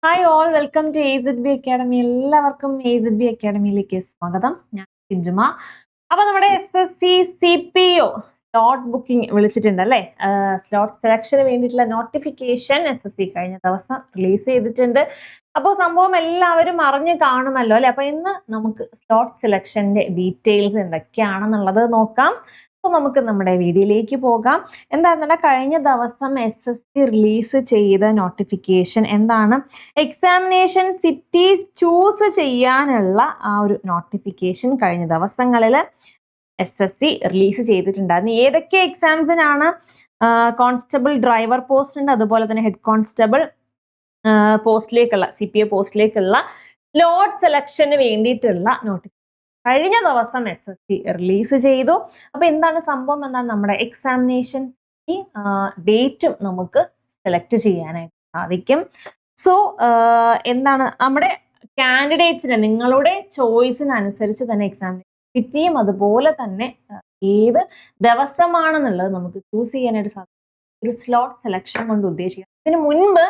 Hi all welcome to AZB academy. എല്ലാവർക്കും AZB അക്കാഡമിയിലേക്ക് സ്വാഗതം. ഞാൻ സിഞ്ചുമ. അപ്പൊ നമ്മുടെ SSC CPO സ്ലോട്ട് ബുക്കിംഗ് വിളിച്ചിട്ടുണ്ട് അല്ലേ? സ്ലോട്ട് സെലക്ഷന് വേണ്ടിയിട്ടുള്ള നോട്ടിഫിക്കേഷൻ SSC കഴിഞ്ഞ ദിവസം റിലീസ് ചെയ്തിട്ടുണ്ട്. അപ്പോൾ സംഭവം എല്ലാവരും അറിഞ്ഞു കാണുമല്ലോ അല്ലെ? അപ്പൊ ഇന്ന് നമുക്ക് സ്ലോട്ട് സെലക്ഷന്റെ ഡീറ്റെയിൽസ് എന്തൊക്കെയാണെന്നുള്ളത് നോക്കാം. അപ്പോൾ നമുക്ക് നമ്മുടെ വീഡിയോയിലേക്ക് പോകാം. എന്താണെന്നുണ്ടെങ്കിൽ കഴിഞ്ഞ ദിവസം SSC റിലീസ് ചെയ്ത നോട്ടിഫിക്കേഷൻ എന്താണ്? എക്സാമിനേഷൻ സിറ്റീസ് ചൂസ് ചെയ്യാനുള്ള ആ ഒരു നോട്ടിഫിക്കേഷൻ കഴിഞ്ഞ ദിവസങ്ങളിൽ SSC റിലീസ് ചെയ്തിട്ടുണ്ടായിരുന്നു. ഏതൊക്കെ എക്സാംസിനാണ്? കോൺസ്റ്റബിൾ ഡ്രൈവർ പോസ്റ്റ് ഉണ്ട്, അതുപോലെ തന്നെ ഹെഡ് കോൺസ്റ്റബിൾ പോസ്റ്റിലേക്കുള്ള CPO പോസ്റ്റിലേക്കുള്ള സ്ലോട്ട് സെലക്ഷന് വേണ്ടിയിട്ടുള്ള നോട്ടിഫിക്കേഷൻ കഴിഞ്ഞ ദിവസം SSC റിലീസ് ചെയ്തു. അപ്പൊ എന്താണ് സംഭവം? എന്താണ് നമ്മുടെ എക്സാമിനേഷൻ ഡേറ്റും നമുക്ക് സെലക്ട് ചെയ്യാനായിട്ട് സാധിക്കും. സോ എന്താണ് നമ്മുടെ കാൻഡിഡേറ്റ്സിന് നിങ്ങളുടെ ചോയ്സിനനുസരിച്ച് തന്നെ എക്സാമിനേഷൻ സിറ്റിയും അതുപോലെ തന്നെ ഏത് ദിവസമാണെന്നുള്ളത് നമുക്ക് ചൂസ് ചെയ്യാനായിട്ട് സാധിക്കും. ഒരു സ്ലോട്ട് സെലക്ഷൻ കൊണ്ട് ഉദ്ദേശിക്കാം. ഇതിനു മുൻപ്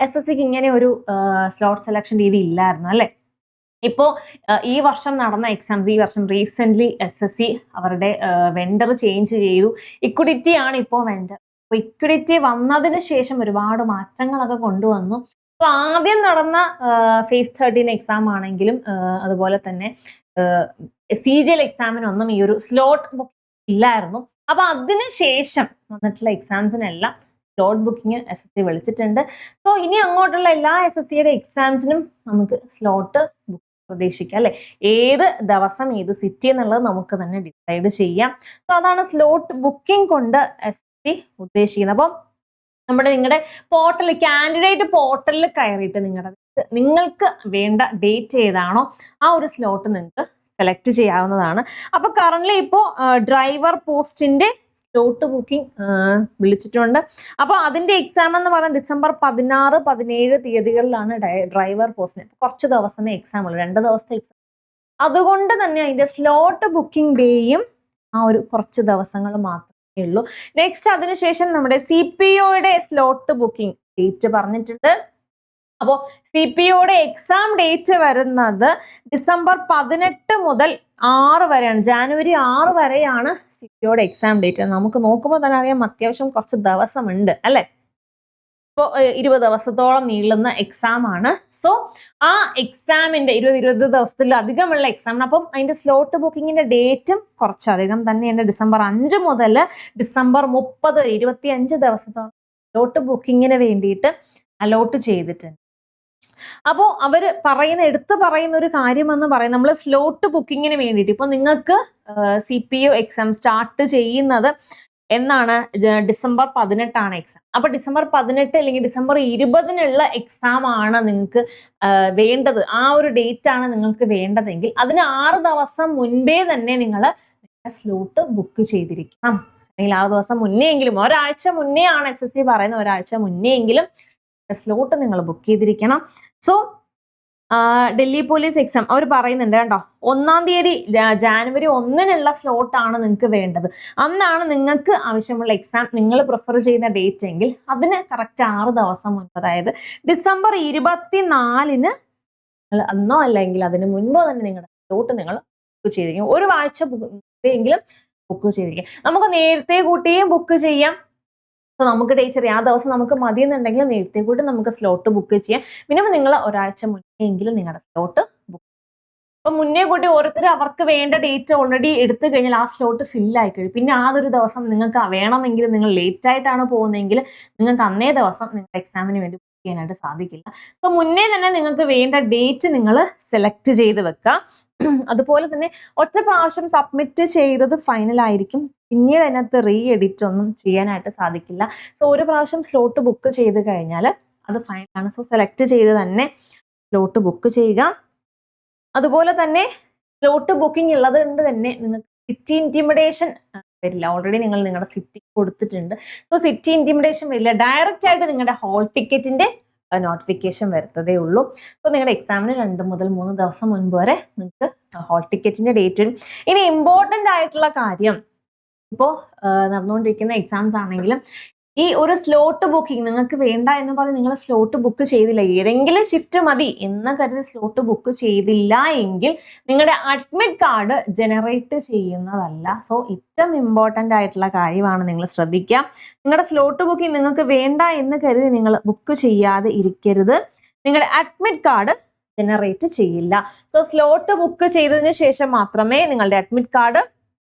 SSCക്ക് ഇങ്ങനെ ഒരു സ്ലോട്ട് സെലക്ഷൻ രീതി ഇല്ലായിരുന്നു അല്ലെ? ഇപ്പോ ഈ വർഷം നടന്ന എക്സാംസ്, ഈ വർഷം റീസെന്റ് SSC അവരുടെ വെണ്ടർ ചേഞ്ച് ചെയ്തു. ഇക്വിഡിറ്റി ആണ് ഇപ്പോൾ വെണ്ടർ. അപ്പൊ ഇക്വിഡിറ്റി വന്നതിന് ശേഷം ഒരുപാട് മാറ്റങ്ങളൊക്കെ കൊണ്ടുവന്നു. അപ്പൊ ആദ്യം നടന്ന ഫേസ് 13 എക്സാം ആണെങ്കിലും അതുപോലെ തന്നെ CGL എക്സാമിനൊന്നും ഈ ഒരു സ്ലോട്ട് ബുക്ക് ഇല്ലായിരുന്നു. അപ്പൊ അതിന് ശേഷം വന്നിട്ടുള്ള എക്സാംസിനെല്ലാം സ്ലോട്ട് ബുക്കിംഗ് SSC വിളിച്ചിട്ടുണ്ട്. സോ ഇനി അങ്ങോട്ടുള്ള എല്ലാ SSCയുടെ എക്സാംസിനും നമുക്ക് സ്ലോട്ട് ബുക്ക് പ്രതീക്ഷിക്കാം അല്ലെ? ഏത് ദിവസം ഏത് സിറ്റി എന്നുള്ളത് നമുക്ക് തന്നെ ഡിസൈഡ് ചെയ്യാം. സോ അതാണ് സ്ലോട്ട് ബുക്കിംഗ് കൊണ്ട് SSC ഉദ്ദേശിക്കുന്നത്. അപ്പം നിങ്ങളുടെ പോർട്ടൽ, കാൻഡിഡേറ്റ് പോർട്ടലിൽ കയറിയിട്ട് നിങ്ങൾക്ക് വേണ്ട ഡേറ്റ് ഏതാണോ ആ ഒരു സ്ലോട്ട് നിങ്ങൾക്ക് സെലക്ട് ചെയ്യാവുന്നതാണ്. അപ്പൊ കറന്റ് ഇപ്പോ ഡ്രൈവർ പോസ്റ്റിന്റെ സ്ലോട്ട് ബുക്കിംഗ് വിളിച്ചിട്ടുണ്ട്. അപ്പൊ അതിന്റെ എക്സാം എന്ന് പറഞ്ഞാൽ ഡിസംബർ 16, 17 തീയതികളിലാണ് ഡ്രൈവർ പോസ്റ്റിന്. കുറച്ച് ദിവസമേ എക്സാം ഉള്ളൂ, 2 ദിവസത്തെ എക്സാം. അതുകൊണ്ട് തന്നെ അതിന്റെ സ്ലോട്ട് ബുക്കിംഗ് ഡേയും ആ ഒരു കുറച്ച് ദിവസങ്ങൾ മാത്രമേ ഉള്ളൂ. നെക്സ്റ്റ് അതിനുശേഷം നമ്മുടെ CPOയുടെ സ്ലോട്ട് ബുക്കിംഗ് ഡേറ്റ് പറഞ്ഞിട്ടുണ്ട്. അപ്പോൾ CPOയുടെ എക്സാം ഡേറ്റ് വരുന്നത് ഡിസംബർ 18 മുതൽ 6 വരെയാണ്. ജാനുവരി 6 വരെയാണ് CPOയുടെ എക്സാം ഡേറ്റ്. നമുക്ക് നോക്കുമ്പോൾ തന്നെ അറിയാം അത്യാവശ്യം കുറച്ച് ദിവസമുണ്ട് അല്ലെ? ഇപ്പോൾ 20 ദിവസത്തോളം നീളുന്ന എക്സാം ആണ്. സോ ആ എക്സാമിന്റെ 20 ദിവസത്തിലധികമുള്ള എക്സാം. അപ്പം അതിന്റെ സ്ലോട്ട് ബുക്കിങ്ങിന്റെ ഡേറ്റും കുറച്ചധികം തന്നെയുണ്ട്. ഡിസംബർ 5 മുതൽ ഡിസംബർ 30, 25 ദിവസത്തോളം സ്ലോട്ട് ബുക്കിങ്ങിന് വേണ്ടിയിട്ട് അലോട്ട് ചെയ്തിട്ടുണ്ട്. അപ്പോൾ അവര് എടുത്തു പറയുന്ന ഒരു കാര്യം എന്ന് പറയുന്നത്, നമ്മൾ സ്ലോട്ട് ബുക്കിങ്ങിന് വേണ്ടിയിട്ട് ഇപ്പൊ നിങ്ങൾക്ക് CPO എക്സാം സ്റ്റാർട്ട് ചെയ്യുന്നത് എന്നാണ്? ഡിസംബർ 18 ആണ് എക്സാം. അപ്പൊ ഡിസംബർ 18 അല്ലെങ്കിൽ ഡിസംബർ 20 എക്സാം ആണ് നിങ്ങൾക്ക് വേണ്ടത്. ആ ഒരു ഡേറ്റ് ആണ് നിങ്ങൾക്ക് വേണ്ടതെങ്കിൽ അതിന് 6 ദിവസം മുൻപേ തന്നെ നിങ്ങൾ സ്ലോട്ട് ബുക്ക് ചെയ്തിരിക്കണം. അല്ലെങ്കിൽ 6 ദിവസം മുന്നേ എങ്കിലും, ഒരാഴ്ച മുന്നേ ആണ് SSC പറയുന്നത്, ഒരാഴ്ച മുന്നേ എങ്കിലും സ്ലോട്ട് നിങ്ങൾ ബുക്ക് ചെയ്തിരിക്കണം. സോ ഡൽഹി പോലീസ് എക്സാം അവർ പറയുന്നുണ്ട് കേട്ടോ, 1-ാം തീയതി ജാനുവരി 1-നുള്ള സ്ലോട്ടാണ് നിങ്ങൾക്ക് വേണ്ടത്. അന്നാണ് നിങ്ങൾക്ക് ആവശ്യമുള്ള എക്സാം നിങ്ങൾ പ്രിഫർ ചെയ്യുന്ന ഡേറ്റ് എങ്കിൽ അതിന് കറക്റ്റ് 6 ദിവസം മുൻപ്, അതായത് ഡിസംബർ 24-ന് അന്നോ അല്ലെങ്കിൽ അതിന് മുൻപോ തന്നെ നിങ്ങളുടെ സ്ലോട്ട് നിങ്ങൾ ബുക്ക് ചെയ്തിരിക്കും. ഒരു ആഴ്ച മുമ്പെങ്കിലും ബുക്ക് ചെയ്തിരിക്കും. നമുക്ക് നേരത്തെ കൂട്ടിയും ബുക്ക് ചെയ്യാം. സോ നമുക്ക് ഡേറ്റ് അറിയാം, ആ ദിവസം നമുക്ക് മതി എന്നുണ്ടെങ്കിൽ നേരത്തെ കൂട്ടി നമുക്ക് സ്ലോട്ട് ബുക്ക് ചെയ്യാം. മിനിമം നിങ്ങൾ ഒരാഴ്ച മുന്നേ എങ്കിലും നിങ്ങളുടെ സ്ലോട്ട് ബുക്ക്. അപ്പൊ മുന്നേ കൂട്ടി ഓരോരുത്തർ അവർക്ക് വേണ്ട ഡേറ്റ് ഓൾറെഡി എടുത്തു കഴിഞ്ഞാൽ ആ സ്ലോട്ട് ഫില്ലായി കഴിയും. പിന്നെ അതൊരു ദിവസം നിങ്ങൾക്ക് വേണമെങ്കിൽ, നിങ്ങൾ ലേറ്റ് ആയിട്ടാണ് പോകുന്നതെങ്കിൽ നിങ്ങൾക്ക് അന്നേ ദിവസം നിങ്ങളുടെ എക്സാമിന് വേണ്ടി ബുക്ക് ചെയ്യാനായിട്ട് സാധിക്കില്ല. സോ മുന്നേ തന്നെ നിങ്ങൾക്ക് വേണ്ട ഡേറ്റ് നിങ്ങൾ സെലക്ട് ചെയ്ത് വെക്കുക. അതുപോലെ തന്നെ ഒറ്റ പ്രാവശ്യം സബ്മിറ്റ് ചെയ്തത് ഫൈനൽ ആയിരിക്കും. പിന്നീട് അതിനകത്ത് എഡിറ്റ് ഒന്നും ചെയ്യാനായിട്ട് സാധിക്കില്ല. സോ ഒരു പ്രാവശ്യം സ്ലോട്ട് ബുക്ക് ചെയ്ത് കഴിഞ്ഞാൽ അത് ഫൈനലാണ്. സോ സെലക്ട് ചെയ്ത് തന്നെ സ്ലോട്ട് ബുക്ക് ചെയ്യുക. അതുപോലെ തന്നെ സ്ലോട്ട് ബുക്കിംഗ് ഉള്ളത് കൊണ്ട് തന്നെ നിങ്ങൾക്ക് സിറ്റി ഇന്റിമിഡേഷൻ വരില്ല. ഓൾറെഡി നിങ്ങൾ നിങ്ങളുടെ സിറ്റി കൊടുത്തിട്ടുണ്ട്. സോ സിറ്റി ഇന്റിമിഡേഷൻ വരില്ല. ഡയറക്റ്റ് ആയിട്ട് നിങ്ങളുടെ ഹോൾ ടിക്കറ്റിന്റെ നോട്ടിഫിക്കേഷൻ വരുത്തതേ ഉള്ളൂ. സോ നിങ്ങളുടെ എക്സാമിന് 2 മുതൽ 3 ദിവസം മുൻപ് വരെ നിങ്ങൾക്ക് ഹോൾ ടിക്കറ്റിന്റെ ഡേറ്റ് വരും. ഇനി ഇമ്പോർട്ടൻ്റ് ആയിട്ടുള്ള കാര്യം, ഇപ്പോൾ നടന്നുകൊണ്ടിരിക്കുന്ന എക്സാംസ് ആണെങ്കിലും ഈ ഒരു സ്ലോട്ട് ബുക്കിംഗ് നിങ്ങൾക്ക് വേണ്ട എന്ന് പറഞ്ഞ് നിങ്ങൾ സ്ലോട്ട് ബുക്ക് ചെയ്തില്ല, ഏതെങ്കിലും ഷിഫ്റ്റ് മതി എന്ന് കരുതി സ്ലോട്ട് ബുക്ക് ചെയ്തില്ല എങ്കിൽ നിങ്ങളുടെ അഡ്മിറ്റ് കാർഡ് ജനറേറ്റ് ചെയ്യുന്നതല്ല. സോ ഏറ്റവും ഇമ്പോർട്ടൻ്റ് ആയിട്ടുള്ള കാര്യമാണ്, നിങ്ങൾ ശ്രദ്ധിക്കുക. നിങ്ങളുടെ സ്ലോട്ട് ബുക്കിംഗ് നിങ്ങൾക്ക് വേണ്ട എന്ന് കരുതി നിങ്ങൾ ബുക്ക് ചെയ്യാതെ ഇരിക്കരുത്. നിങ്ങളുടെ അഡ്മിറ്റ് കാർഡ് ജനറേറ്റ് ചെയ്യില്ല. സോ സ്ലോട്ട് ബുക്ക് ചെയ്തതിന് ശേഷം മാത്രമേ നിങ്ങളുടെ അഡ്മിറ്റ് കാർഡ്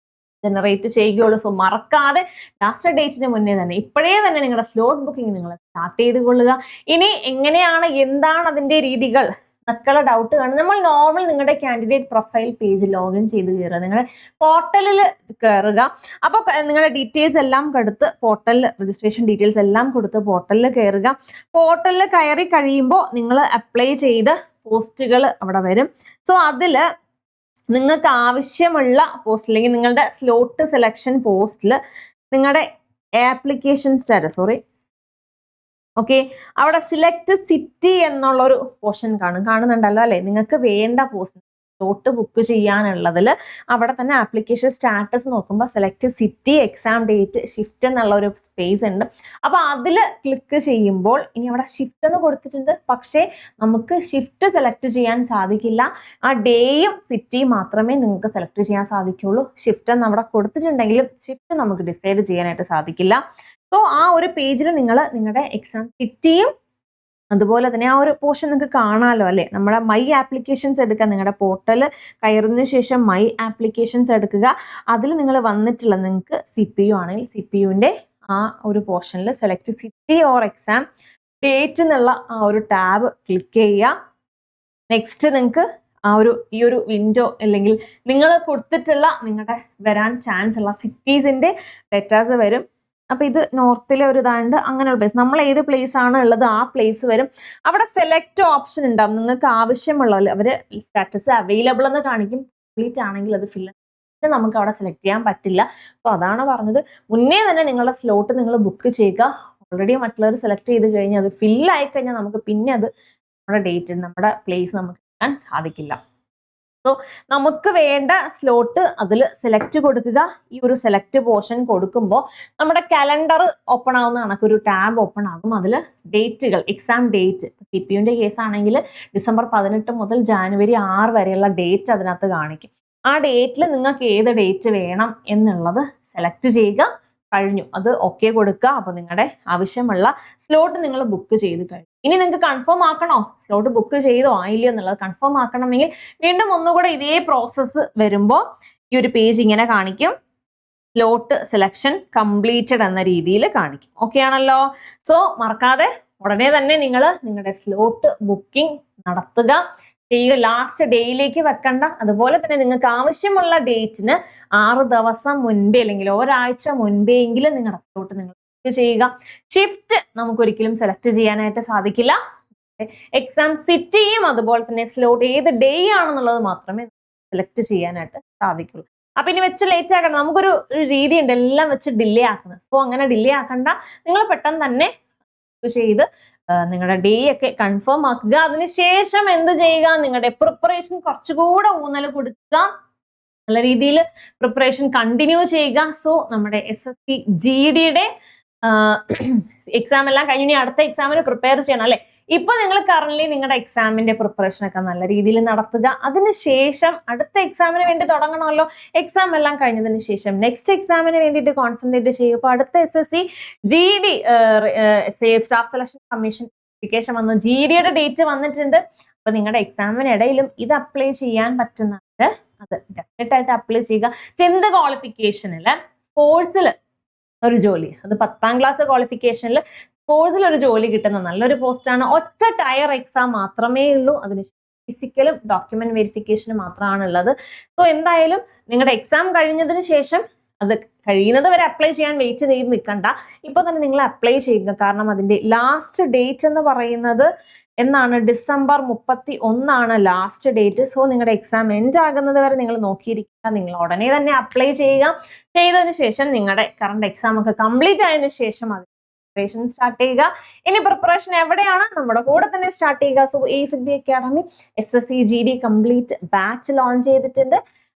ജനറേറ്റ് ചെയ്യുകയുള്ളൂ. സോ മറക്കാതെ ലാസ്റ്റ് ഡേറ്റിന് മുന്നേ തന്നെ ഇപ്പോഴേ തന്നെ നിങ്ങളുടെ സ്ലോട്ട് ബുക്കിംഗ് നിങ്ങൾ സ്റ്റാർട്ട് ചെയ്ത് കൊള്ളുക. ഇനി എങ്ങനെയാണ്, എന്താണ് അതിന്റെ രീതികൾ എന്നൊക്കെയുള്ള ഡൗട്ട് കാണും. നമ്മൾ നോർമൽ നിങ്ങളുടെ കാൻഡിഡേറ്റ് പ്രൊഫൈൽ പേജ് ലോഗിൻ ചെയ്ത് കയറുക, നിങ്ങളുടെ പോർട്ടലിൽ കയറുക. അപ്പോൾ നിങ്ങളുടെ ഡീറ്റെയിൽസ് എല്ലാം കൊടുത്ത് പോർട്ടലിൽ രജിസ്ട്രേഷൻ ഡീറ്റെയിൽസ് എല്ലാം കൊടുത്ത് പോർട്ടലിൽ കയറുക. പോർട്ടലിൽ കയറി കഴിയുമ്പോൾ നിങ്ങൾ അപ്ലൈ ചെയ്ത പോസ്റ്റുകൾ അവിടെ വരും. സോ അതിൽ നിങ്ങൾക്ക് ആവശ്യമുള്ള പോസ്റ്റ് അല്ലെങ്കിൽ നിങ്ങളുടെ സ്ലോട്ട് സെലക്ഷൻ പോസ്റ്റിൽ നിങ്ങളുടെ ആപ്ലിക്കേഷൻ സ്റ്റാറ്റസ് ഓക്കെ, അവിടെ സിലക്ട് സിറ്റി എന്നുള്ളൊരു പോർഷൻ കാണുന്നുണ്ടല്ലോ അല്ലെ. നിങ്ങൾക്ക് വേണ്ട പോസ്റ്റ് സ്ലോട്ട് ബുക്ക് ചെയ്യാനുള്ളതിൽ അവിടെ തന്നെ ആപ്ലിക്കേഷൻ സ്റ്റാറ്റസ് നോക്കുമ്പോൾ select city, exam date, shift എന്നുള്ള ഒരു സ്പേസ് ഉണ്ട്. അപ്പോൾ അതിൽ ക്ലിക്ക് ചെയ്യുമ്പോൾ ഇനി അവിടെ ഷിഫ്റ്റ് എന്ന് കൊടുത്തിട്ടുണ്ട്, പക്ഷേ നമുക്ക് ഷിഫ്റ്റ് സെലക്ട് ചെയ്യാൻ സാധിക്കില്ല. ആ ഡേയും സിറ്റിയും മാത്രമേ നിങ്ങൾക്ക് സെലക്ട് ചെയ്യാൻ സാധിക്കുള്ളൂ. ഷിഫ്റ്റ് എന്ന് അവിടെ കൊടുത്തിട്ടുണ്ടെങ്കിലും ഷിഫ്റ്റ് നമുക്ക് ഡിസൈഡ് ചെയ്യാനായിട്ട് സാധിക്കില്ല. സോ ആ ഒരു പേജിൽ നിങ്ങൾ നിങ്ങളുടെ എക്സാം സിറ്റിയും അതുപോലെ തന്നെ ആ ഒരു പോർഷൻ നിങ്ങൾക്ക് കാണാമല്ലോ അല്ലെ. നമ്മുടെ മൈ ആപ്ലിക്കേഷൻസ് എടുക്കുക, നിങ്ങളുടെ പോർട്ടൽ കയറുന്നതിന് ശേഷം മൈ ആപ്ലിക്കേഷൻസ് എടുക്കുക. അതിൽ നിങ്ങൾ വന്നിട്ടുള്ള നിങ്ങൾക്ക് CPU ആണെങ്കിൽ CPUവിൻ്റെ ആ ഒരു പോർഷനിൽ select city or exam date എന്നുള്ള ആ ഒരു ടാബ് ക്ലിക്ക് ചെയ്യുക. നെക്സ്റ്റ് നിങ്ങൾക്ക് ഈ ഒരു വിൻഡോ അല്ലെങ്കിൽ നിങ്ങൾ കൊടുത്തിട്ടുള്ള നിങ്ങളുടെ വരാൻ ചാൻസ് ഉള്ള സിറ്റീസിൻ്റെ ഡേറ്റാസ് വരും. അപ്പൊ ഇത് നോർത്തിലെ ഒരു ഇതാണ്ട് അങ്ങനെയുള്ള പ്ലേസ്, നമ്മൾ ഏത് പ്ലേസ് ആണ് ഉള്ളത് ആ പ്ലേസ് വരും. അവിടെ സെലക്ട് ഓപ്ഷൻ ഉണ്ടാവും, നിങ്ങൾക്ക് ആവശ്യമുള്ള അവര് സ്റ്റാറ്റസ് അവൈലബിൾ എന്ന് കാണിക്കും. കംപ്ലീറ്റ് ആണെങ്കിൽ അത് ഫില്ല് നമുക്ക് അവിടെ സെലക്ട് ചെയ്യാൻ പറ്റില്ല. സോ അതാണ് പറഞ്ഞത്, മുന്നേ തന്നെ നിങ്ങളുടെ സ്ലോട്ട് നിങ്ങൾ ബുക്ക് ചെയ്യുക. ഓൾറെഡി മറ്റുള്ളവർ സെലക്ട് ചെയ്ത് കഴിഞ്ഞാൽ അത് ഫില്ലായി കഴിഞ്ഞാൽ നമുക്ക് പിന്നെ അത് നമ്മുടെ ഡേറ്റ് നമ്മുടെ പ്ലേസ് നമുക്ക് ചെയ്യാൻ സാധിക്കില്ല. സോ നമുക്ക് വേണ്ട സ്ലോട്ട് അതിൽ സെലക്ട് കൊടുക്കുക. ഈ ഒരു സെലക്ട് പോർഷൻ കൊടുക്കുമ്പോൾ നമ്മുടെ കലണ്ടർ ഓപ്പൺ ആവുന്ന കണക്കൊരു ടാബ് ഓപ്പൺ ആകും. അതിൽ ഡേറ്റുകൾ, എക്സാം ഡേറ്റ്, CPUവിൻ്റെ കേസ് ആണെങ്കിൽ ഡിസംബർ 18 മുതൽ ജാനുവരി 6 വരെയുള്ള ഡേറ്റ് അതിനകത്ത് കാണിക്കും. ആ ഡേറ്റിൽ നിങ്ങൾക്ക് ഏത് ഡേറ്റ് വേണം എന്നുള്ളത് സെലക്ട് ചെയ്യുക. കഴിഞ്ഞു, അത് ഓക്കെ കൊടുക്കുക. അപ്പോൾ നിങ്ങളുടെ ആവശ്യമുള്ള സ്ലോട്ട് നിങ്ങൾ ബുക്ക് ചെയ്ത് കഴിഞ്ഞു. ഇനി നിങ്ങൾക്ക് കൺഫേം ആക്കണോ, സ്ലോട്ട് ബുക്ക് ചെയ്തോ ആയില്ലയോ എന്നുള്ളത് കൺഫേം ആക്കണമെങ്കിൽ വീണ്ടും ഒന്നുകൂടെ ഇതേ പ്രോസസ്സ് വരുമ്പോൾ ഈ ഒരു പേജ് ഇങ്ങനെ കാണിക്കും. സ്ലോട്ട് സെലക്ഷൻ കംപ്ലീറ്റഡ് എന്ന രീതിയിൽ കാണിക്കും. ഓക്കെ ആണല്ലോ. സോ മറക്കാതെ ഉടനെ തന്നെ നിങ്ങൾ നിങ്ങളുടെ സ്ലോട്ട് ബുക്കിംഗ് നടത്തുക ചെയ്യുക. ലാസ്റ്റ് ഡേയിലേക്ക് വെക്കണ്ട. അതുപോലെ തന്നെ നിങ്ങൾക്ക് ആവശ്യമുള്ള ഡേറ്റിന് 6 ദിവസം മുൻപേ അല്ലെങ്കിൽ ഒരാഴ്ച മുൻപേ എങ്കിലും നിങ്ങളുടെ സ്ലോട്ട് നിങ്ങൾ ചെയ്യുക. ഷിഫ്റ്റ് നമുക്ക് ഒരിക്കലും സെലക്ട് ചെയ്യാനായിട്ട് സാധിക്കില്ല. എക്സാം സിറ്റിയും അതുപോലെ തന്നെ സ്ലോട്ട് ഏത് ഡേ ആണെന്നുള്ളത് മാത്രമേ സെലക്ട് ചെയ്യാനായിട്ട് സാധിക്കുള്ളൂ. അപ്പൊ ഇനി വെച്ച് ലേറ്റ് ആക്കണ്ട. നമുക്കൊരു രീതി ഉണ്ട് എല്ലാം വെച്ച് ഡിലേ ആക്കുന്നത്. സോ അങ്ങനെ ഡിലേ ആക്കണ്ട. നിങ്ങൾ പെട്ടെന്ന് തന്നെ ചെയ്ത് നിങ്ങളുടെ ഡേ ഒക്കെ കൺഫേം ആക്കുക. അതിനുശേഷം എന്ത് ചെയ്യുക, നിങ്ങളുടെ പ്രിപ്പറേഷൻ കുറച്ചുകൂടെ ഊന്നൽ കൊടുക്കുക, നല്ല രീതിയിൽ പ്രിപ്പറേഷൻ കണ്ടിന്യൂ ചെയ്യുക. സോ നമ്മുടെ SSC GDയുടെ എക്സാം എല്ലാം കഴിഞ്ഞു, അടുത്ത എക്സാമിന് പ്രിപ്പയർ ചെയ്യണം അല്ലെ. ഇപ്പൊ നിങ്ങൾ കറന്റ് നിങ്ങളുടെ എക്സാമിന്റെ പ്രിപ്പറേഷൻ ഒക്കെ നല്ല രീതിയിൽ നടത്തുക. അതിനുശേഷം അടുത്ത എക്സാമിന് വേണ്ടി തുടങ്ങണമല്ലോ. എക്സാം എല്ലാം കഴിഞ്ഞതിന് ശേഷം നെക്സ്റ്റ് എക്സാമിന് വേണ്ടിയിട്ട് കോൺസെൻട്രേറ്റ് ചെയ്യുക. അപ്പൊ അടുത്ത SSC GD staff selection commission notification വന്നു, GDയുടെ ഡേറ്റ് വന്നിട്ടുണ്ട്. അപ്പൊ നിങ്ങളുടെ എക്സാമിനിടയിലും ഇത് അപ്ലൈ ചെയ്യാൻ പറ്റുന്നവര് അത് ഡെഫിനറ്റ് ആയിട്ട് അപ്ലൈ ചെയ്യുക. 10th ക്വാളിഫിക്കേഷനിൽ കോഴ്സിൽ ഒരു ജോലി, അത് 10ാം ക്ലാസ് ക്വാളിഫിക്കേഷനിൽ കോഴ്സിൽ ഒരു ജോലി കിട്ടുന്ന നല്ലൊരു പോസ്റ്റാണ്. ഒറ്റ ടയർ എക്സാം മാത്രമേ ഉള്ളൂ. അതിന് ഫിസിക്കലും ഡോക്യുമെന്റ് വെരിഫിക്കേഷനും മാത്രമാണ് ഉള്ളത്. സോ എന്തായാലും നിങ്ങളുടെ എക്സാം കഴിഞ്ഞതിന് ശേഷം അത് കഴിയുന്നത് വരെ അപ്ലൈ ചെയ്യാൻ വെയിറ്റ് ചെയ്ത് നിൽക്കണ്ട. ഇപ്പൊ തന്നെ നിങ്ങൾ അപ്ലൈ ചെയ്യുക. കാരണം അതിന്റെ ലാസ്റ്റ് ഡേറ്റ് എന്ന് പറയുന്നത് എന്നാണ്, ഡിസംബർ 31 ലാസ്റ്റ് ഡേറ്റ്. സോ നിങ്ങളുടെ എക്സാം എൻഡ് ആകുന്നത് വരെ നിങ്ങൾ നോക്കിയിരിക്കുക. നിങ്ങൾ ഉടനെ തന്നെ അപ്ലൈ ചെയ്യുക. ചെയ്തതിനു ശേഷം നിങ്ങളുടെ കറണ്ട് എക്സാം ഒക്കെ കംപ്ലീറ്റ് ആയതിനു ശേഷം അത് പ്രിപ്പറേഷൻ സ്റ്റാർട്ട് ചെയ്യുക. ഇനി പ്രിപ്പറേഷൻ എവിടെയാണ്, നമ്മുടെ കൂടെ തന്നെ സ്റ്റാർട്ട് ചെയ്യുക. So AZB academy SSC GD complete batch launch ചെയ്തിട്ടുണ്ട്.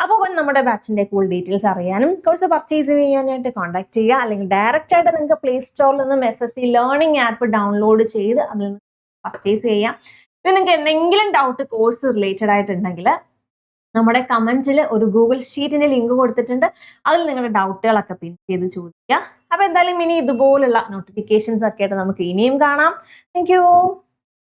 അപ്പോൾ നമ്മുടെ ബാച്ചിന്റെ ഫുൾ ഡീറ്റെയിൽസ് അറിയാനും കോഴ്സ് പർച്ചേസ് ചെയ്യാനായിട്ട് കോൺടാക്ട് ചെയ്യുക, അല്ലെങ്കിൽ ഡയറക്റ്റ് ആയിട്ട് നിങ്ങൾക്ക് പ്ലേ സ്റ്റോറിൽ നിന്നും SSC ലേണിംഗ് ആപ്പ് ഡൗൺലോഡ് ചെയ്ത് അതിൽ നിന്ന് പർച്ചേസ് ചെയ്യാം. ഇത് നിങ്ങൾക്ക് എന്തെങ്കിലും ഡൗട്ട് കോഴ്സ് റിലേറ്റഡ് ആയിട്ടുണ്ടെങ്കിൽ നമ്മുടെ കമന്റിൽ ഒരു ഗൂഗിൾ ഷീറ്റിന്റെ ലിങ്ക് കൊടുത്തിട്ടുണ്ട്, അതിൽ നിങ്ങളുടെ ഡൗട്ടുകളൊക്കെ പിൻ ചെയ്ത് ചോദിക്കുക. അപ്പൊ എന്തായാലും ഇനി ഇതുപോലുള്ള നോട്ടിഫിക്കേഷൻസ് ഒക്കെ ആയിട്ട് നമുക്ക് ഇനിയും കാണാം. താങ്ക്